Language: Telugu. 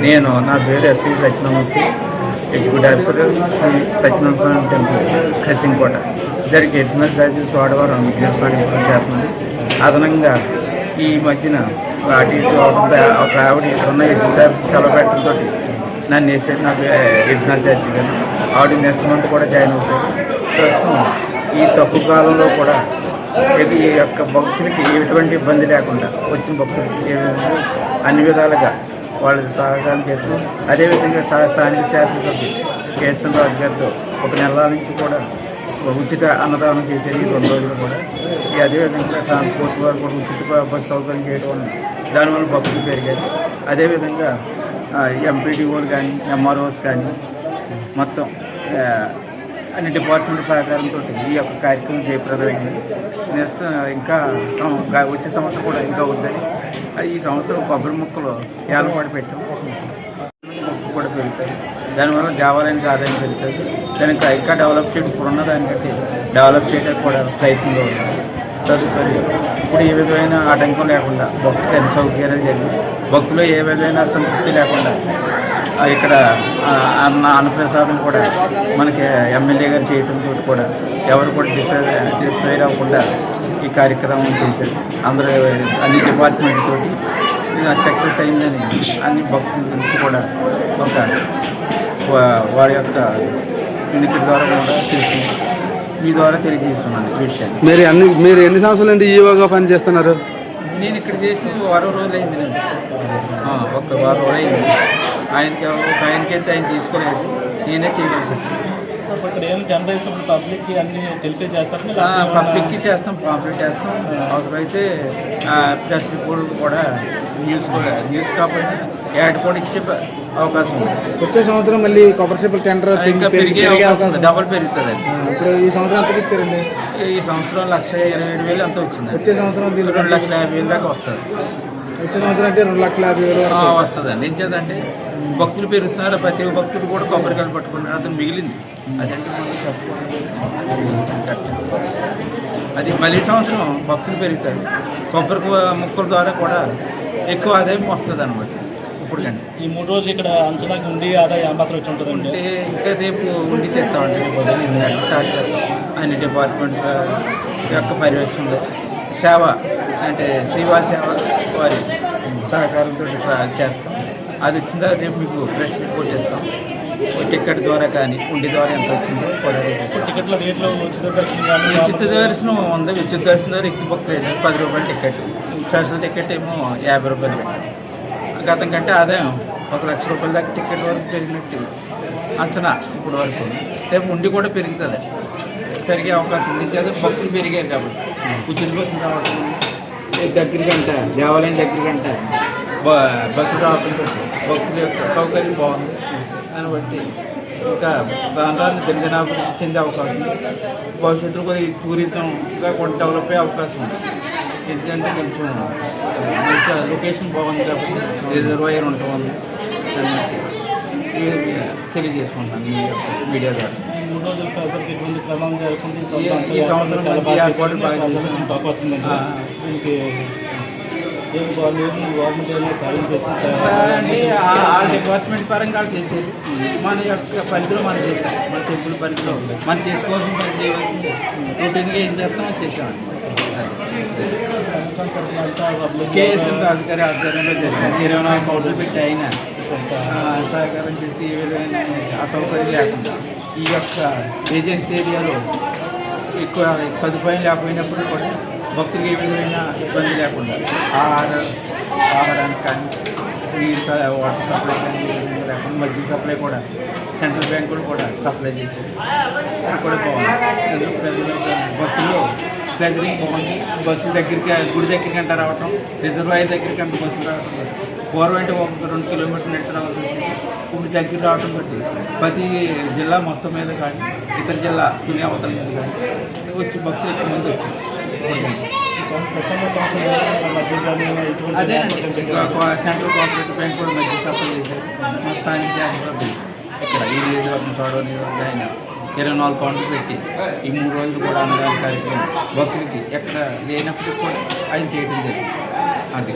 నా పేరు SV Satyanamurthy, executive officer Sri Satyanarayana Swamy temple Kasimkota. ఇద్దరికి ఎడిషనల్ ఛార్జెస్ వాడవారు దేవస్థానం చేస్తున్నది. అదనంగా ఈ మధ్యన అటు ఇటు ఒక ఆవిడ ఇక్కడ ఉన్న ఎగ్జిక్యూటివ్ ఆఫీసర్ సెలవు పెట్టడంతో నన్ను వేసేది నాకు ఎడిషనల్ ఛార్జీ కానీ ఆవిడ నెక్స్ట్ మంత్ కూడా జాయిన్ అవుతారు. ప్రస్తుతం ఈ తక్కువ కాలంలో కూడా ఇది యొక్క భక్తులకి ఎటువంటి ఇబ్బంది లేకుండా వచ్చిన భక్తులకి అన్ని విధాలుగా వాళ్ళకి సహకారం చేస్తూ, అదేవిధంగా స్థానిక శాసనసభ్యులు కేఎస్ఎన్ రాజు గారితో ఒక నెల నుంచి కూడా ఉచిత అన్నదానం చేసేది 2 రోజులు కూడా. అదేవిధంగా ట్రాన్స్పోర్ట్ వారు కూడా ఉచిత బస్సు సౌకర్యం చేయడం వల్ల దానివల్ల భక్తులు పెరిగారు. అదేవిధంగా ఎంపీడీఓలు కానీ ఎంఆర్ఓస్ కానీ మొత్తం అన్ని డిపార్ట్మెంట్ సహకారంతో ఈ యొక్క కార్యక్రమం జయప్రదమైంది. నెక్స్ట్ ఇంకా వచ్చే సంవత్సరం కూడా ఇంకా అవుతాయి. ఈ సంవత్సరం కొబ్బరి ముక్కలు ఏలపాటు పెట్టాం, మొక్కలు కూడా పెరుగుతాయి. దానివల్ల దేవాలయానికి ఆదాయం పెరుగుతుంది. దానికి ఇంకా డెవలప్ చేయడం ఇప్పుడున్న దానికంటే డెవలప్ చేయడానికి కూడా ప్రయత్నంలో ఉంటుంది. తదుపరి ఇప్పుడు ఏ విధమైన ఆటంకం లేకుండా భక్తులు అన్ని సౌకర్యాలు జరిగి భక్తులు ఏ విధమైన అసంతృప్తి లేకుండా ఇక్కడ అన్నప్రసాదం కూడా మనకి ఎమ్మెల్యే గారు చేయడంతో కూడా ఎవరు కూడా డిస్ఫైర్ అవ్వకుండా ఈ కార్యక్రమం చేశారు. అందరూ అన్ని డిపార్ట్మెంట్ తోటి సక్సెస్ అయిందని అన్ని భక్తుల నుంచి కూడా ఒక వారి యొక్క వినికిడి ద్వారా కూడా తెలుస్తుంది. మీ ద్వారా తెలియజేస్తున్నాను ఈ విషయాన్ని. మీరు ఎన్ని సంవత్సరాలు అండి ఈవోగా పని చేస్తున్నారు? నేను ఇక్కడ చేసిన 10 రోజులు అయింది. ఒక 10 రోజులు అయింది. ఆయనకైతే ఆయన తీసుకోలేదు, నేనే చేయవలసి వచ్చింది. పబ్లిక్కి అన్ని తెలిపే చేస్తాం, పబ్లిక్కి చేస్తాం, పాంప్లెట్ చేస్తాం. అవసరమైతే ప్రెస్ రిపోర్ట్ కూడా న్యూస్ కాకపోయినా యాడ్ కూడా ఇచ్చే అవకాశం ఉంది. వచ్చే సంవత్సరం మళ్ళీ కొబ్బరి చెప్పుల టెండర్ ఇంకా పెరిగే అవకాశం డబల్ పెరుగుతుంది. ఇప్పుడు ఈ సంవత్సరం ఎంత ఇచ్చారండి? ఈ సంవత్సరం 1,27,000 అంతా వచ్చింది. వచ్చే సంవత్సరం 2,50,000 దాకా వస్తుంది. వచ్చే సంవత్సరం అంటే 2,50,000 వస్తుందండి. ఎంచేదంటే భక్తులు పెరుగుతున్నారు, ప్రతి భక్తులు కూడా కొబ్బరికాయలు పట్టుకున్నారు. అతను మిగిలింది అదంటే అది మళ్ళీ సంవత్సరం భక్తులు పెరుగుతారు. కొబ్బరి ముక్కల ద్వారా కూడా ఎక్కువ ఆదాయం వస్తుంది అన్నమాట. ఇప్పుడు కంటే ఈ 3 రోజులు ఇక్కడ అంచనాకి ఉండి ఆదాయం మాత్రం వచ్చి ఉంటుంది. అంటే ఇంకా రేపు ఉండి చేస్తామండి. స్టార్ట్ చేస్తాం. అన్ని డిపార్ట్మెంట్స్ యొక్క పర్యవేక్షణలో సేవ అంటే శ్రీవా సేవ వారి సహకారంతో చేస్తాం. అది వచ్చిందా రేపు మీకు ప్రెస్ రిపోర్ట్ ఇస్తాం. టికెట్ ద్వారా కానీ ఉండి ద్వారా ఎంత వచ్చిందో కూడా టికెట్ల రేట్లో ఉచిత దర్శనం ఉంది. ఉచిత దర్శనం ద్వారా ఎక్కువ భక్తులు 10 రూపాయలు టికెట్, స్పెషల్ టికెట్ ఏమో 50 రూపాయలు పెట్టారు. గతం కంటే ఆదాయం 1,00,000 రూపాయల దాకా టికెట్ వరకు పెరిగినట్టు అంచనా ఇప్పుడు వరకు. రేపు ఉండి కూడా పెరుగుతుంది, పెరిగే అవకాశం ఉంది. అదే భక్తులు పెరిగారు కాబట్టి ఉచిత బస్సులు రావడం దగ్గరికంట, దేవాలయం దగ్గరికంట బస్సు రావడంతో భక్తుల యొక్క సౌకర్యం బాగుంది. దాన్ని బట్టి ఇంకా ప్రాంతాన్ని దినదినాభివృద్ధి చెందే అవకాశం ఉంది. భవిష్యత్తులో కొద్దిగా టూరిజంగా కూడా డెవలప్ అయ్యే అవకాశం ఉంది. ఎందుకంటే కొంచెం మంచి లొకేషన్ బాగుంది కాబట్టి రిజర్వాయర్ ఉంటుంది. దాన్ని బట్టి తెలియజేసుకుంటాను మీ యొక్క మీడియా ద్వారా. ఈ సంవత్సరం ఏర్పాటు బాగా వస్తుంది. డిపార్ట్మెంట్ పరంగా చేసేది మన యొక్క పరిధిలో మనం చేసాం. మన టెంపుల్ పరిధిలో మనం చేసుకోవాల్సిన పని చేయవలసింది రొటీన్గా ఏం చేస్తామో చేసామండి. కేఎస్ఎన్ రాజు గారి ఆధ్వర్యంలో జరిగింది. 24 కోట్లు పెట్టి అయినా సహకారం చేసి ఏ విధమైన అసౌకర్యం లేకుండా ఈ యొక్క ఏజెన్సీ ఏరియాలో ఎక్కువ సదుపాయం లేకపోయినప్పుడు కూడా భక్తులకు ఏ విధమైన ఇబ్బంది లేకుండా ఆహారానికి కానీ వాటర్ సప్లై కానీ లేకుండా మజ్జిగ సప్లై కూడా సెంట్రల్ బ్యాంకులు కూడా సప్లై చేసేది. అది కూడా బాగుంది. భక్తులు ప్రెజరింగ్ బాగుంది. బస్సుల దగ్గరికి గుడి దగ్గరికి అంట రావటం, రిజర్వాయర్ దగ్గరికి అంట బస్సులు రావటం, పూర్వం అంటే 2 కిలోమీటర్లు నడిచి రావడం, ఇప్పుడు దగ్గర రావడం బట్టి ప్రతి జిల్లా మొత్తం మీద కానీ ఇతర జిల్లా తుని అవతల నుంచి కానీ వచ్చి భక్తులు ఎక్కువ మంది వచ్చారు. అదేనండి సెంట్రల్ కోఆపరేటివ్ బ్యాంక్ కూడా మధ్య సప్లై చేశారు. మా స్థానిక శాసనసభ్యులు ఇక్కడ ఈ నియోజకవర్గం చోడవ నియోజకవర్గం ఆయన 24 కోట్లు పెట్టి ఈ 3 రోజులు కూడా అన్నదాన కార్యక్రమం భక్తులకి ఎక్కడ లేనప్పటికీ కూడా ఆయన చేయడం జరిగింది. అది